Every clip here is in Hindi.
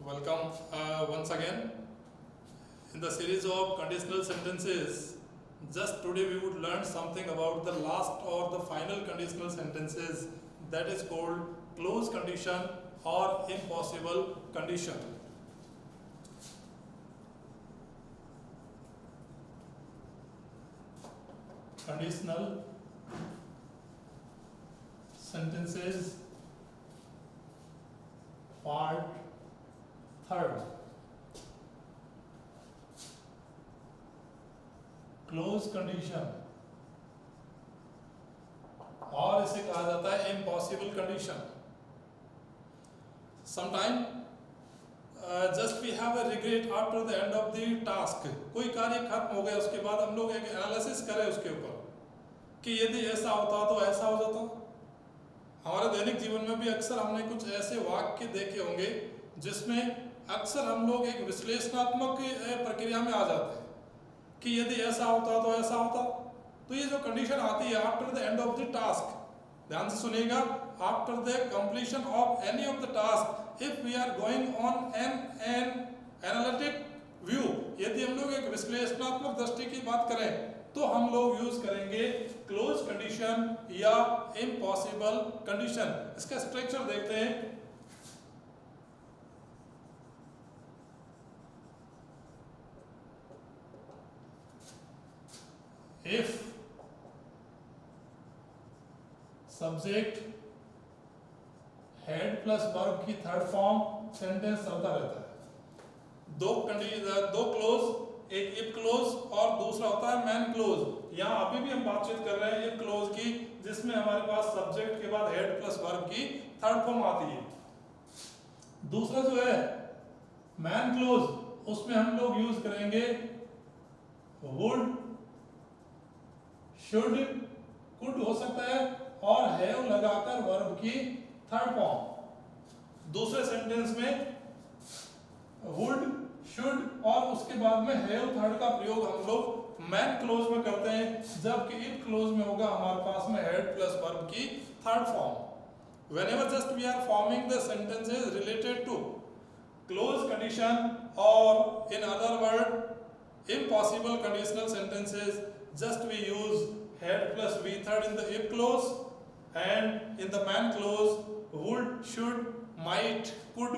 Welcome once again in the series of conditional sentences. Just today we would learn something about the last or the final conditional sentences, that is called close condition or impossible condition. Conditional sentences part third. Close condition और इसे कहा जाता है impossible condition. Sometime just we have a regret after the end of the task. कोई कार्य खत्म हो गया, उसके बाद हम लोग एक एनालिसिस करें उसके ऊपर कि यदि ऐसा होता तो ऐसा हो जाता. हमारे दैनिक जीवन में भी अक्सर हमने कुछ ऐसे वाक्य देखे होंगे जिसमें अक्सर हम लोग एक विश्लेषणात्मक प्रक्रिया में आ जाते हैं कि यदि ऐसा होता तो ऐसा होता. तो ये जो कंडीशन आती है after the end of the task, ध्यान से सुनिएगा, after the completion of any of the task, if we are going on an analytic view, यदि हम लोग एक विश्लेषणात्मक दृष्टि की बात करें तो हम लोग यूज करेंगे क्लोज कंडीशन या इम्पॉसिबल कंडीशन. इसका स्ट्रक्चर देखते हैं. If subject head plus verb की थर्ड फॉर्म सेंटेंस चलता रहता है. दो क्लोज, एक इफ क्लोज और दूसरा होता है मैन क्लोज. यहाँ अभी भी हम बातचीत कर रहे हैं इफ क्लोज की, जिसमें हमारे पास सब्जेक्ट के बाद हेड प्लस वर्ब की थर्ड फॉर्म आती है. दूसरा जो है मैन क्लोज, उसमें हम लोग यूज करेंगे वुड, शुड, कुड हो सकता है और हैव लगाकर वर्ब की थर्ड फॉर्म. दूसरे सेंटेंस में वुड, शुड और उसके बाद में हैव थर्ड का प्रयोग हम लोग मैन क्लोज में करते हैं, जबकि इफ क्लोज में होगा हमारे पास में हेड प्लस वर्ब की third form. whenever just we are forming the sentences related to close condition or in other word impossible conditional sentences, just we use head plus v third in the if clause and in the man clause would, should, might, could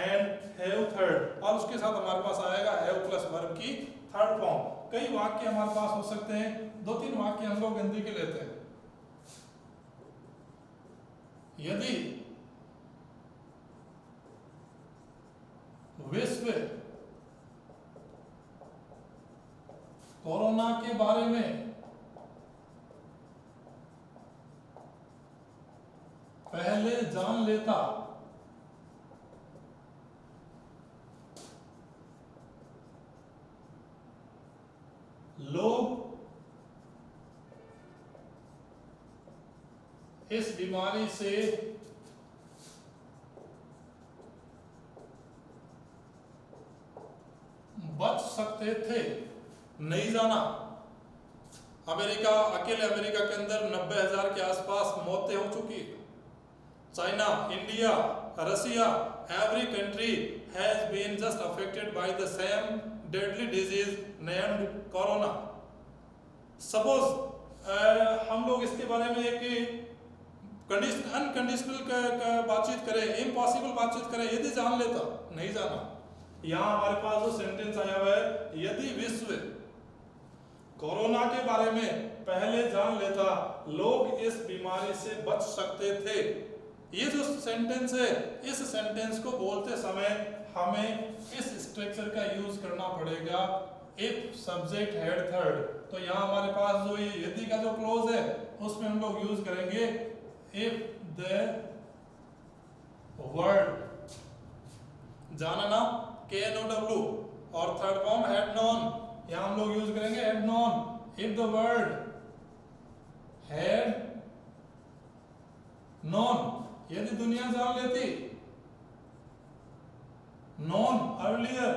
and have third, और उसके साथ हमारे पास आएगा have plus verb की थर्ड फॉर्म. कई वाक्य हमारे पास हो सकते हैं, दो तीन वाक्य हम लोग हिंदी के लेते हैं. यदि विश्व कोरोना के बारे में पहले जान लेता लोग इस बीमारी से बच सकते थे. नहीं जाना. अमेरिका, अकेले अमेरिका के अंदर 90,000 के आसपास मौतें हो चुकी. China, India, Russia, every country has been just affected by the same deadly disease named corona. Suppose हम लोग इसके बारे में एक अनकंडीशनल बातचीत करें, इम्पॉसिबल बातचीत करें, यदि जान लेता. नहीं जाना. यहाँ हमारे पास जो सेंटेंस आया हुआ है, यदि विश्व कोरोना के बारे में पहले जान लेता लोग इस बीमारी से बच सकते थे. ये जो सेंटेंस है, इस सेंटेंस को बोलते समय हमें इस स्ट्रक्चर का यूज करना पड़ेगा, इफ सब्जेक्ट हेड थर्ड. तो यहाँ हमारे पास जो ये यदि का जो क्लोज है उसमें हम लोग यूज करेंगे इफ द वर्ड, जानना KNOW और थर्ड फॉर्म हैड नॉन, यहाँ हम लोग यूज करेंगे had non. If the word had non, यदि दुनिया जान लेती, नॉन अर्लियर,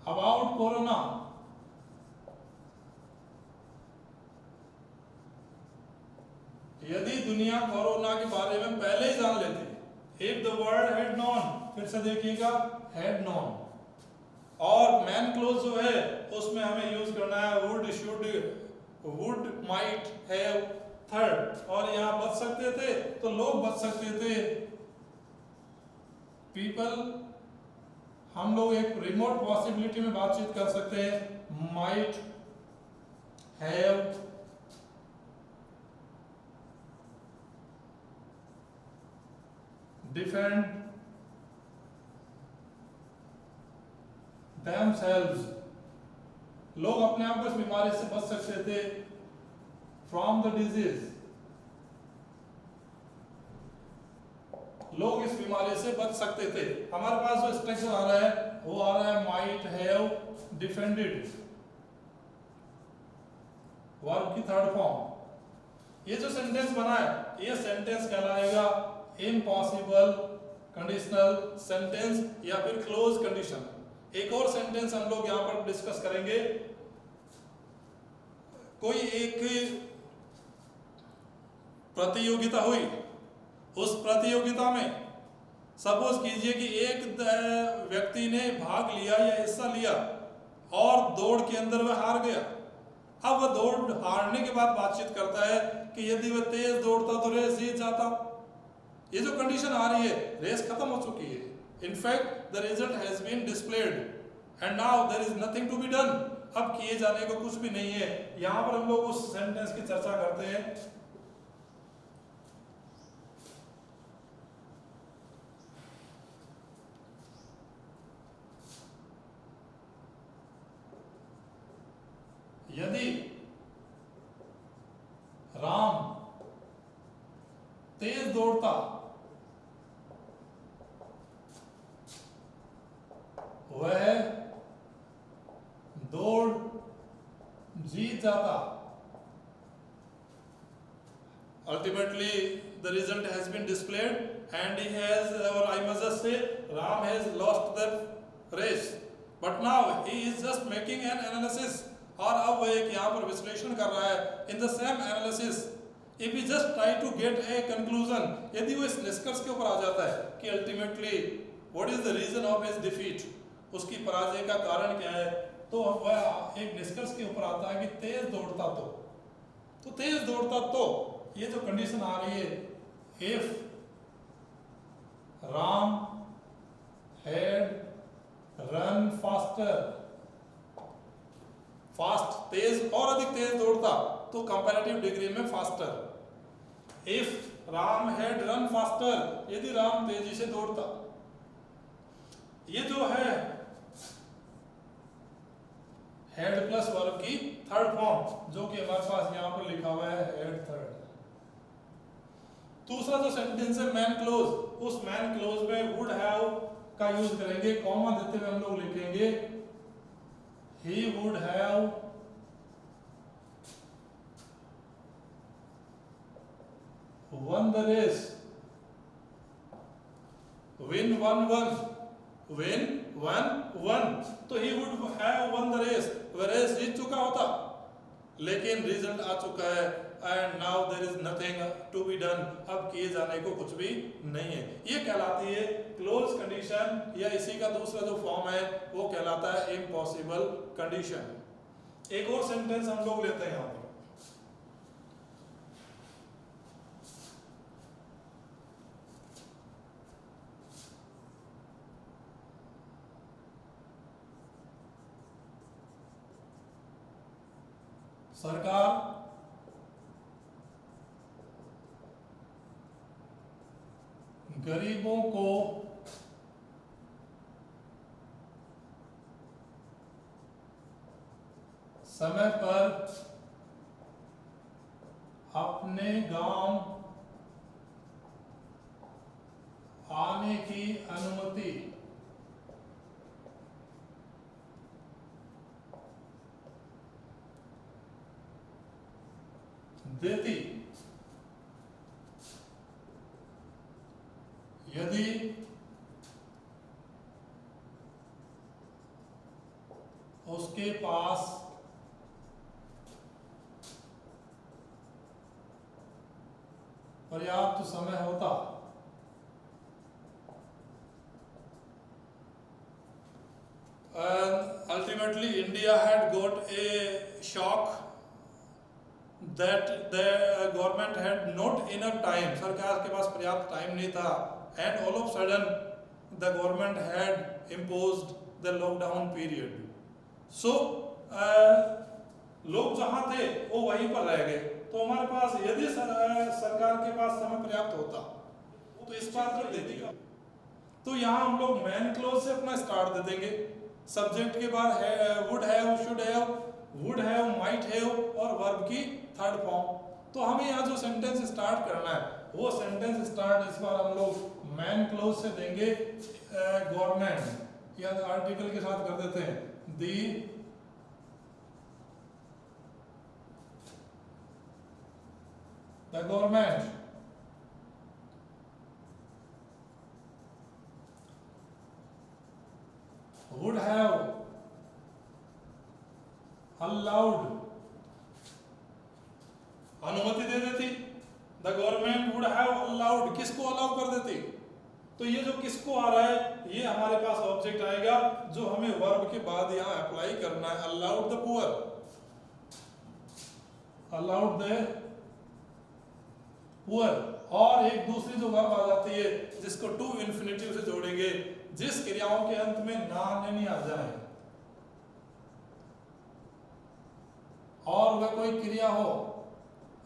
अबाउट कोरोना, यदि दुनिया कोरोना के बारे में पहले ही जान लेती, if the world had non, फिर से देखिएगा हैड नॉन, और मैन क्लोज जो है उसमें हमें यूज करना है would, should, would, might, have, third, और यहाँ बच सकते थे तो लोग बच सकते थे, पीपल, हम लोग एक रिमोट पॉसिबिलिटी में बातचीत कर सकते हैं, माइट, हैव, डिफेंड themselves, लोग अपने आप को इस बीमारी से बच सकते थे, फ्रॉम द डिजीज, लोग इस बीमारी से बच सकते थे। हमारे पास जो स्ट्रक्चर आ रहा है वो आ रहा है माइट, हैव, डिफेंडेड, वर्ब की थर्ड फॉर्म। ये जो सेंटेंस बना है ये सेंटेंस कहलाएगा इम्पॉसिबल कंडीशनल सेंटेंस या फिर क्लोज कंडीशन। एक और सेंटेंस हम लोग यहां पर डिस्कस करेंगे। कोई एक प्रतियोगिता हुई, उस प्रतियोगिता में सपोज कीजिए कि एक व्यक्ति ने भाग लिया या हिस्सा लिया और दौड़ के अंदर वह हार गया। अब वह दौड़ हारने के बाद बातचीत करता है कि यदि वह तेज दौड़ता तो रेस जीत जाता। ये जो कंडीशन आ रही है, रेस खत्म हो चुकी है, in fact the result has been displayed and now there is nothing to be done, अब किए जाने को कुछ भी नहीं है। यहां पर हम लोग उस सेंटेंस की चर्चा करते हैं। यदि राम तेज दौड़ता, वह दौड़ जीत जाता। Ultimately, the result has been displayed, and he has, or I must just say, Ram has lost the race. But now he is just making an analysis, और अब वह एक यहाँ पर विश्लेषण कर रहा है। In the same analysis, if he just try to get a conclusion, यदि वो इस निष्कर्ष के ऊपर आ जाता है कि ultimately what is the reason of his defeat, उसकी पराजय का कारण क्या है, तो वह एक निष्कर्ष के ऊपर आता है कि तेज दौड़ता तो तेज दौड़ता तो ये जो कंडीशन आ रही है, if Ram had run faster, fast तेज और अधिक तेज दौड़ता तो कंपैरेटिव डिग्री में faster. If Ram had run faster, यदि राम तेजी से दौड़ता। ये जो है हेड प्लस वर्ब की थर्ड फॉर्म, जो कि हमारे पास यहां पर लिखा हुआ है हेड थर्ड। दूसरा जो सेंटेंस है मैन क्लोज, उस मैन क्लोज में वुड हैव का यूज करेंगे, कॉमा देते हुए हम लोग लिखेंगे he would have won the race, win won won, win won won, तो he would have won the race, वह रेस जीत चुका होता, लेकिन रिजल्ट आ चुका है and now there is nothing to be done, अब किए जाने को कुछ भी नहीं है। ये कहलाती है क्लोज कंडीशन, या इसी का दूसरा जो फॉर्म है वो कहलाता है इम्पॉसिबल कंडीशन। एक और सेंटेंस हम लोग लेते हैं यहाँ पर, सरकार गरीबों को समय पर अपने गांव आने की अनुमति देती यदि उसके पास पर्याप्त समय होता, and ultimately India had got a shock that the government had not enough time, सरकार के पास पर्याप्त टाइम नहीं था, and all of sudden the government had imposed the lockdown period. So लोग जहाँ थे वो वहीं पर रह गए, तो हमारे पास यदि सरकार के पास समय पर्याप्त होता तो इस बात को दे देगा। तो यहाँ हम लोग मैन क्लोज से अपना स्टार्ट दे देंगे, सब्जेक्ट के बाद है would have, should have, would have, might have और वर्ब की थर्ड फॉर्म। तो हमें यहाँ जो सेंटेंस स्टार्ट करना है वो सेंटेंस स्टार्ट इस बार हम लोग मैन क्लोज से देंगे, गवर्नमेंट या आर्टिकल के साथ कर देते हैं, दी गवर्नमेंट would have allowed, अनुमति दे देती, the government would have allowed, किसको अलाउ कर देती। तो ये जो किसको आ रहा है ये हमारे पास ऑब्जेक्ट आएगा जो हमें वर्ब के बाद यहाँ अप्लाई करना है, allowed the poor, allowed the poor. और एक दूसरी जो वर्ब आ जाती है जिसको टू इन्फिनिटिव से जोड़ेंगे, जिस क्रियाओं के अंत में ना नहीं आ जाए और वह कोई क्रिया हो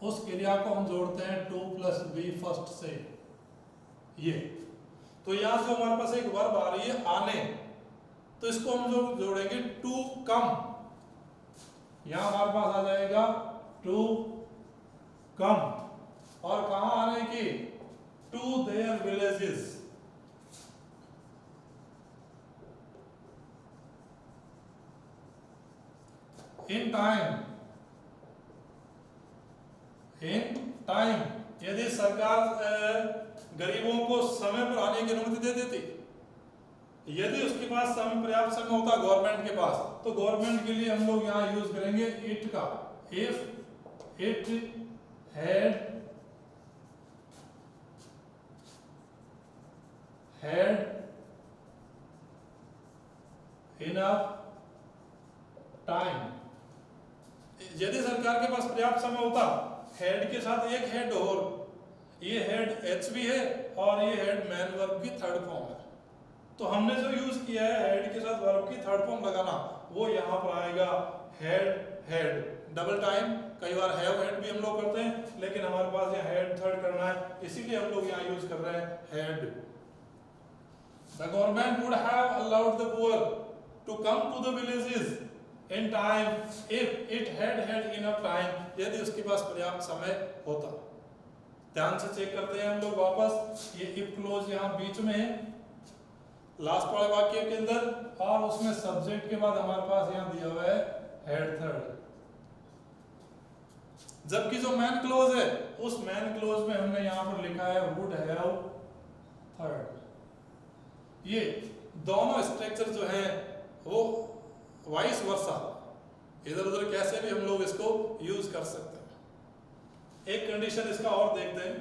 उस क्रिया को हम जोड़ते हैं टू प्लस बी फर्स्ट से। ये तो यहां से हमारे पास एक वर्ब आ रही है आने, तो इसको हम जो जोड़ेंगे टू कम, यहां हमारे पास आ जाएगा टू कम, और कहां आने की, to their villages, in time, in time. यदि सरकार गरीबों को समय पर आने की अनुमति दे देती, यदि उसके पास समय पर्याप्त समय होता गवर्नमेंट के पास, तो गवर्नमेंट के लिए हम लोग यहाँ यूज करेंगे इट का, if it had enough time. यदि सरकार के पास पर्याप्त समय होता, हेड के साथ एक हेड और, ये हेड एच भी है और ये हेड मैन वर्ब की थर्ड फॉर्म है, तो हमने जो यूज किया है हेड के साथ वर्ब की थर्ड फॉर्म लगाना, वो यहाँ पर आएगा हेड हेड डबल टाइम। कई बार हैव हेड भी हम लोग करते हैं, लेकिन हमारे पास यहाँ हेड थर्ड करना है, इसीलिए हम लोग यहाँ यूज कर रहे हैं had. The government would have allowed the poor to come to the villages in time if it had enough time, यदि उसके पास पर्याप्त समय होता। ध्यान से चेक करते हैं हम लोग वापस, ये if क्लोज यहाँ बीच में है लास्ट वाले वाक्य के अंदर, और उसमें सब्जेक्ट के बाद हमारे पास यहाँ दिया हुआ है हेड थर्ड, जबकि जो मैन क्लोज है उस मैन क्लोज में हमने यहाँ पर लिखा है वुड हैव थर्ड। ये दोनों स्ट्रक्चर जो है वो वाइस वर्सा, इधर उधर कैसे भी हम लोग इसको यूज कर सकते हैं। एक कंडीशन इसका और देखते हैं,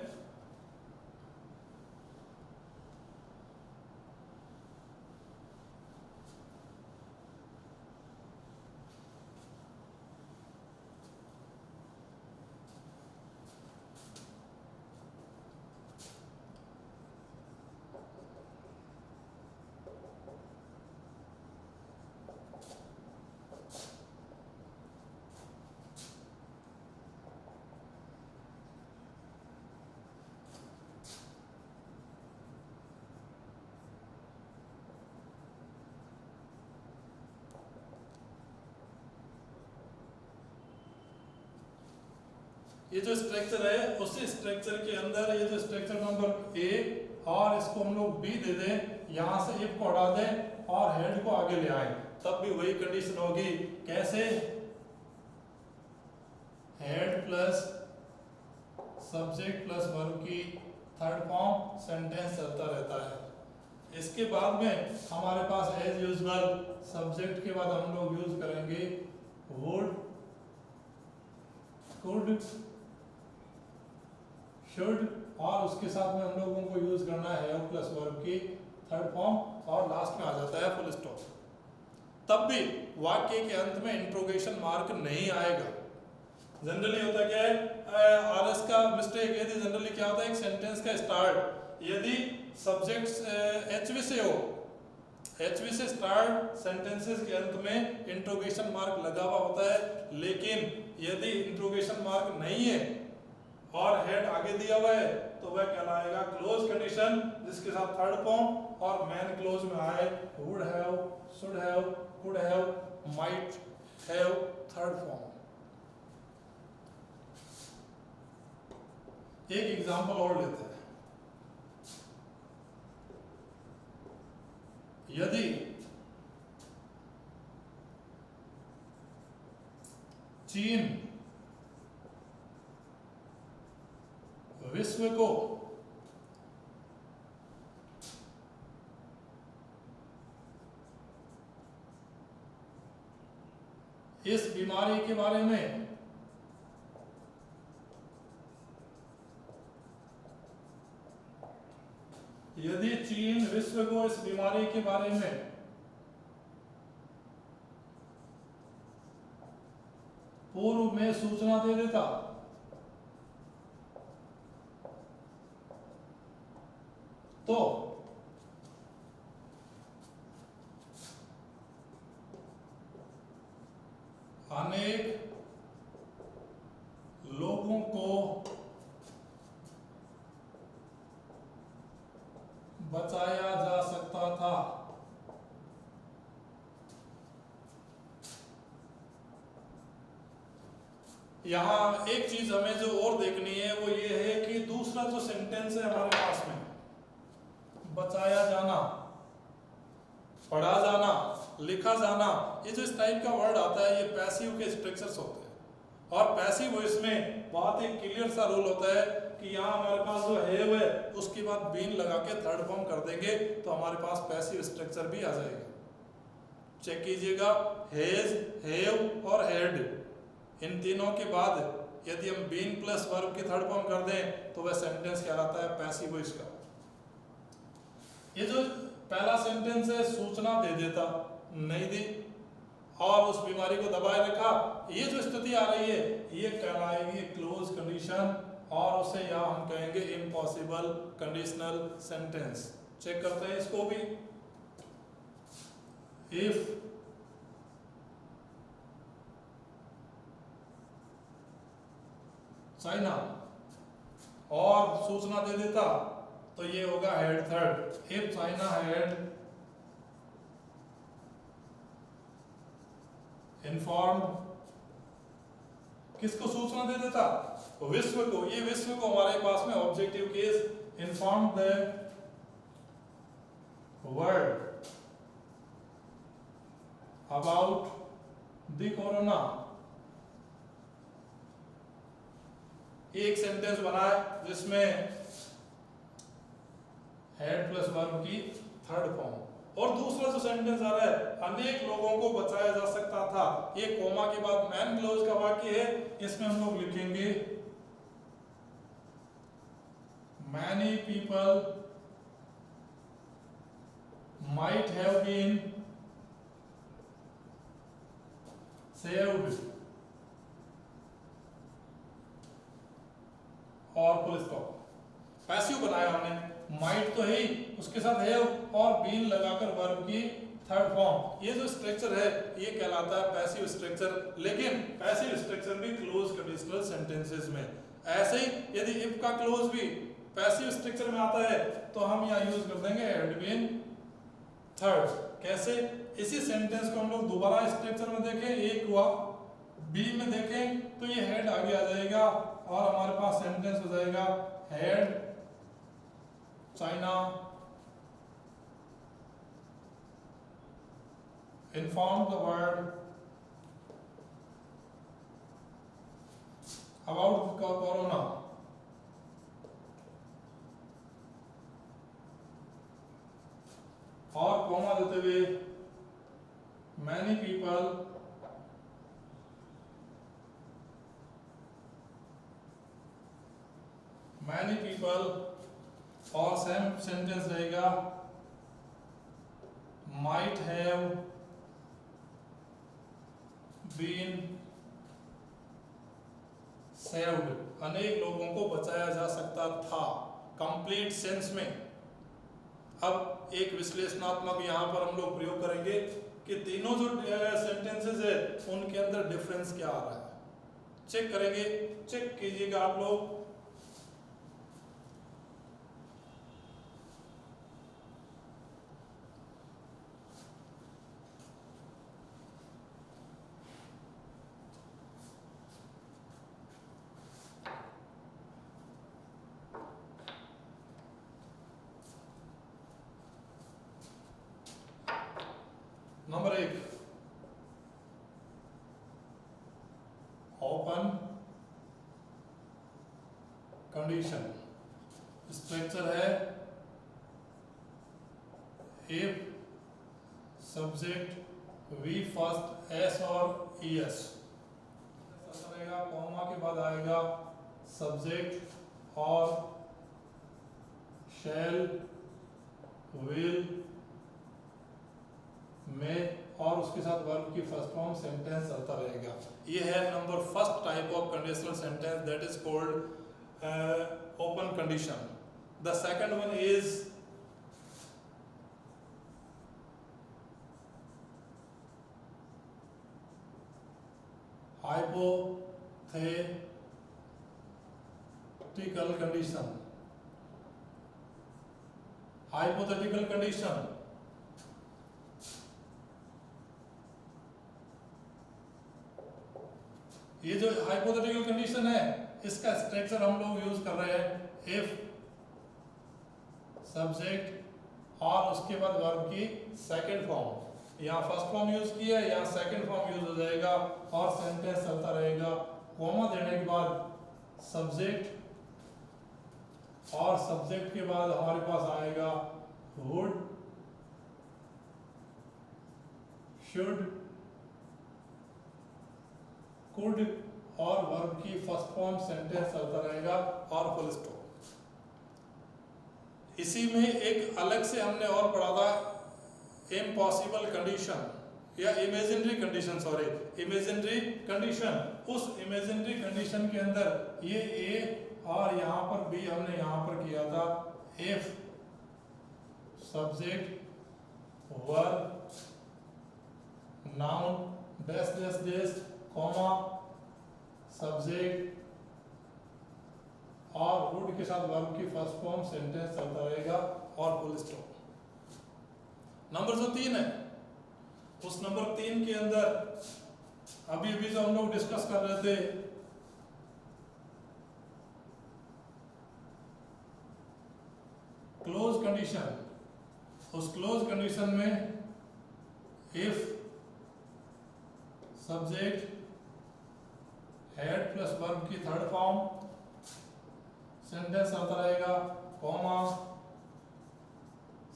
ये जो स्ट्रक्चर है उसी स्ट्रक्चर के अंदर ये जो स्ट्रक्चर नंबर ए और इसको हम लोग बी दे दें, यहां से इफ को हटा दें और हेड को आगे ले आए, तब भी वही कंडीशन होगी। कैसे? Head plus subject plus verb की थर्ड फॉर्म सेंटेंस चलता रहता है। इसके बाद में हमारे पास एज यूजुअल सब्जेक्ट के बाद हम लोग यूज करेंगे वुड, कुड, शुड और उसके साथ में हम लोगों को यूज करना है हैव प्लस वर्ब की थर्ड फॉर्म, और लास्ट में आ जाता है फुल स्टॉप। तब भी वाक्य के अंत में इंट्रोगेशन मार्क नहीं आएगा। जनरली होता क्या है, आरएस का मिस्टेक, यदि जनरली क्या होता है, एक सेंटेंस का स्टार्ट यदि सब्जेक्ट एचवी से हो, एचवी से स्टार्ट सेंटेंसेस के अंत में इंट्रोगेशन मार्क लगा हुआ होता है, लेकिन यदि इंट्रोगेशन मार्क नहीं है और हेड आगे दिया हुआ है तो वह कहलाएगा क्लोज कंडीशन, जिसके साथ थर्ड फॉर्म और मेन क्लोज में आए would have, should have, could have, might have third form. एक एग्जांपल और लेते हैं। यदि चीन विश्व को इस बीमारी के बारे में यदि चीन विश्व को इस बीमारी के बारे में पूर्व में सूचना दे देता तो अनेक लोगों को बचाया जा सकता था। यहां एक चीज हमें जो और देखनी है वो ये है कि दूसरा जो सेंटेंस है हमारे पास में, बचाया जाना, पढ़ा जाना, लिखा जाना, ये जो इस टाइप का वर्ड आता है ये पैसिव के स्ट्रक्चर्स होते हैं। और पैसिव वॉइस में बहुत ही क्लियर सा रूल होता है कि यहाँ हमारे पास जो हैव है उसके बाद बीन लगा के थर्ड फॉर्म कर देंगे तो हमारे पास पैसिव स्ट्रक्चर भी आ जाएगा। चेक कीजिएगा, हैज, हैव और हैड, इन तीनों के बाद यदि हम बीन प्लस वर्ब की थर्ड फॉर्म कर दें तो वह सेंटेंस कहलाता है पैसिव वॉइस का। ये जो पहला सेंटेंस है सूचना दे देता, नहीं दी और उस बीमारी को दबाए रखा, ये जो स्थिति आ रही है ये कहलाएगी क्लोज कंडीशन, और उसे यहाँ हम कहेंगे इम्पॉसिबल कंडीशनल सेंटेंस। चेक करते हैं इसको भी। इफ चाइना और सूचना दे देता तो ये होगा head third. If China had inform, किसको सूचना दे देता, विश्व को। ये विश्व को हमारे पास में objective case, inform the world about the corona. एक सेंटेंस बनाए जिसमें हेड प्लस वर्ब की थर्ड फॉर्म, और दूसरा जो सेंटेंस आ रहा है अनेक लोगों को बचाया जा सकता था, ये कोमा के बाद मैन क्लोज का वाक्य है, इसमें हम लोग लिखेंगे many people might have been saved और फुल स्टॉप। पैसिव बनाया हमने, माइट तो है ही, उसके साथ हैव और बीन लगाकर वर्ब की थर्ड फॉर्म। ये जो स्ट्रक्चर है ये कहलाता है पैसिव स्ट्रक्चर, लेकिन पैसिव स्ट्रक्चर भी क्लोज कंडीशनल सेंटेंसेस में। ऐसे ही यदि इफ का क्लोज भी पैसिव स्ट्रक्चर में आता है तो हम यहाँ यूज कर देंगे हैड बीन थर्ड। कैसे, इसी सेंटेंस को हम लोग दोबारा स्ट्रक्चर में देखें, एक हुआ, बी में देखें तो ये हेड आगे आ जाएगा और हमारे पास सेंटेंस हो जाएगा head China informed the world about the corona। और कोमा देते हुए many people मैनी पीपल, और सेम सेंटेंस रहेगा माइट हैव बीन सेव्ड, अनेक लोगों को बचाया जा सकता था, कंप्लीट सेंस में। अब एक विश्लेषणात्मक यहाँ पर हम लोग प्रयोग करेंगे कि तीनों जो सेंटेंसेस है उनके अंदर डिफरेंस क्या आ रहा है, चेक करेंगे। चेक कीजिएगा आप लोग। Number 1, open condition. स्ट्रक्चर है if subject V first S और ईएस, रहेगा कॉमा के बाद आएगा सब्जेक्ट और शैल, विल, में, और उसके साथ वर्ब की फर्स्ट फॉर्म सेंटेंस चलता रहेगा। ये है number first type of conditional sentence, that is called open condition. The second one is hypothetical condition. Hypothetical condition ये जो हाइपोथेटिकल कंडीशन है इसका स्ट्रक्चर हम लोग यूज कर रहे हैं इफ सब्जेक्ट और उसके बाद वर्ब की सेकंड फॉर्म। यहाँ फर्स्ट फॉर्म यूज किया है, यहाँ सेकंड फॉर्म यूज हो जाएगा और सेंटेंस चलता रहेगा। कॉमा देने के बाद सब्जेक्ट और सब्जेक्ट के बाद हमारे पास आएगा वुड, शुड, कुड और वर्ब की फर्स्ट फॉर्म सेंटेंस चलता रहेगा और फुल स्टॉप। इसी में एक अलग से हमने और पढ़ा था इम्पॉसिबल कंडीशन या imaginary condition, sorry imaginary condition. उस इमेजिनरी कंडीशन के अंदर ये ए और यहाँ पर बी हमने यहाँ पर किया था if subject verb noun dash dash dash comma subject और वुड के साथ वर्ब की फर्स्ट फॉर्म सेंटेंस चलता रहेगा और फुल स्टॉप। नंबर जो 3 है उस नंबर 3 के अंदर अभी अभी जो हम लोग डिस्कस कर रहे थे क्लोज कंडीशन, उस क्लोज कंडीशन में if subject head plus verb की थर्ड फॉर्म सेंटेंस आता रहेगा, कॉमा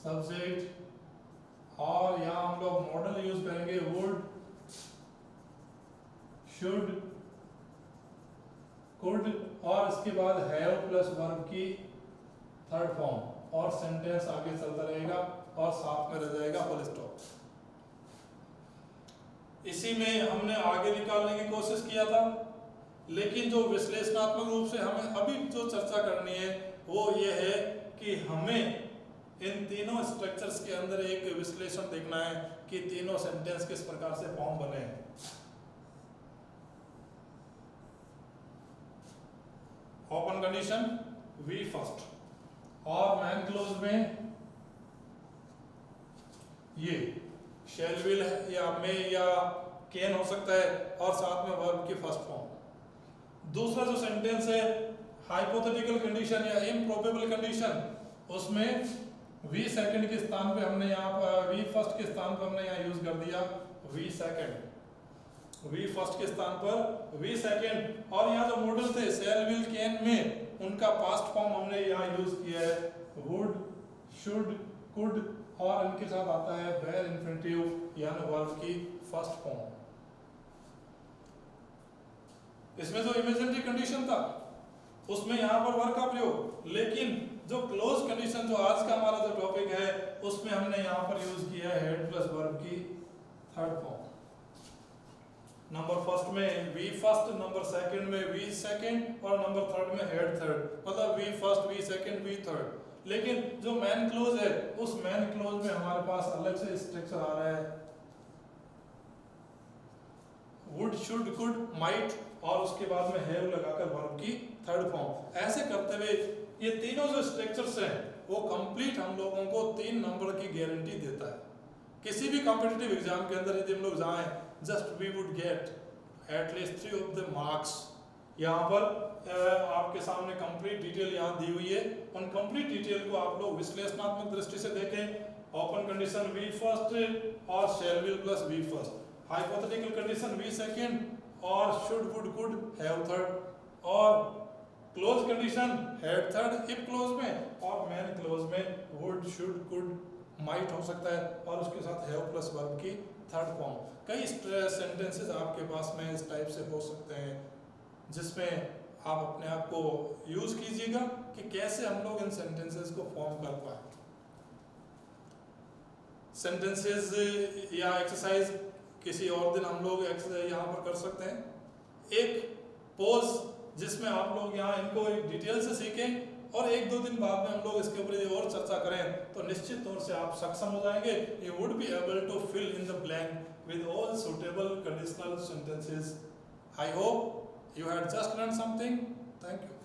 सब्जेक्ट और यहाँ हम लोग मॉडल यूज करेंगे वुड, शुड, कुड और इसके बाद हैव प्लस वर्ब की थर्ड फॉर्म और सेंटेंस आगे चलता रहेगा और साथ में रह जाएगा फुल स्टॉप। इसी में हमने आगे निकालने की कोशिश किया था, लेकिन जो विश्लेषणात्मक रूप से हमें अभी जो चर्चा करनी है वो ये है कि हमें इन तीनों स्ट्रक्चर्स के अंदर एक विश्लेषण देखना है कि तीनों सेंटेंस किस प्रकार से फॉर्म बने हैं। ओपन कंडीशन वी फर्स्ट और मैन क्लोज में ये शैल विल या मे या कैन हो सकता है और साथ में वर्ब की फर्स्ट फॉर्म। दूसरा जो सेंटेंस है हाइपोथेटिकल कंडीशन या इम्प्रोबेबल कंडीशन, उसमें वी सेकंड के स्थान पे हमने यहाँ पर वी फर्स्ट के स्थान पर हमने यहाँ यूज कर दिया वी सेकंड, वी फर्स्ट के स्थान पर वी सेकंड और यहाँ जो मॉडल थे शैल विल कैन में उनका पास्ट फॉर्म हमने यहाँ यूज किया है वुड, शुड, कुड और इनके साथ आता है वेयर इन्फिनिटिव यानी वर्ब की फर्स्ट फॉर्म। इसमें जो इमेजिनरी कंडीशन था उसमें यहाँ पर वर्ब का प्रयोग, लेकिन जो क्लोज कंडीशन जो आज का हमारा जो टॉपिक है उसमें हमने यहाँ पर यूज किया है हेड प्लस वर्ब की थर्ड फॉर्म। नंबर फर्स्ट में वी फर्स्ट, नंबर सेकंड में वी सेकंड और नंबर थर्ड में हेड थर्ड, मतलब V first V second V third. लेकिन जो मैन क्लोज है उस मैन क्लोज में हमारे पास अलग से स्ट्रक्चर आ रहा है वुड शुड कुड माइट और उसके बाद में हैव लगाकर वर्ब की थर्ड फॉर्म। ऐसे करते हुए ये तीनों जो स्ट्रक्चर्स हैं वो कंप्लीट हम लोगों को 3 नंबर की गारंटी देता है। किसी भी कॉम्पिटिटिव एग्जाम के अंदर यदि हम लोग जाएं, just we would get at least 3 of the marks. यहाँ पर आपके सामने कंप्लीट डिटेल यहाँ दी हुई है, उन कंप्लीट डिटेल को आप लोग विश्लेषणात्मक दृष्टि से देखें। ओपन कंडीशन वी फर्स्ट और shall will plus V first, hypothetical condition V second और should would could have third, और clause condition had third if clause में, और मैन क्लोज में वुड शुड कुड माइट हो सकता है और उसके साथ हैव प्लस वर्ब की थर्ड फॉर्म। कई सेंटेंसेस आपके पास में इस टाइप से हो सकते हैं जिसमें आप अपने आप को यूज कीजिएगा कि कैसे हम लोग इन सेंटेंसेस को फॉर्म कर पाए। सेंटेंसेस या एक्सरसाइज किसी और दिन हम लोग यहाँ पर कर सकते हैं। एक पोज जिसमें आप लोग यहाँ इनको डिटेल से सीखें और 1-2 दिन बाद में हम लोग इसके ऊपर और चर्चा करें तो निश्चित तौर से आप सक्षम हो जाएंगे। You would be able to fill in the blank with all suitable conditional sentences. I hope you had just learned something. Thank you.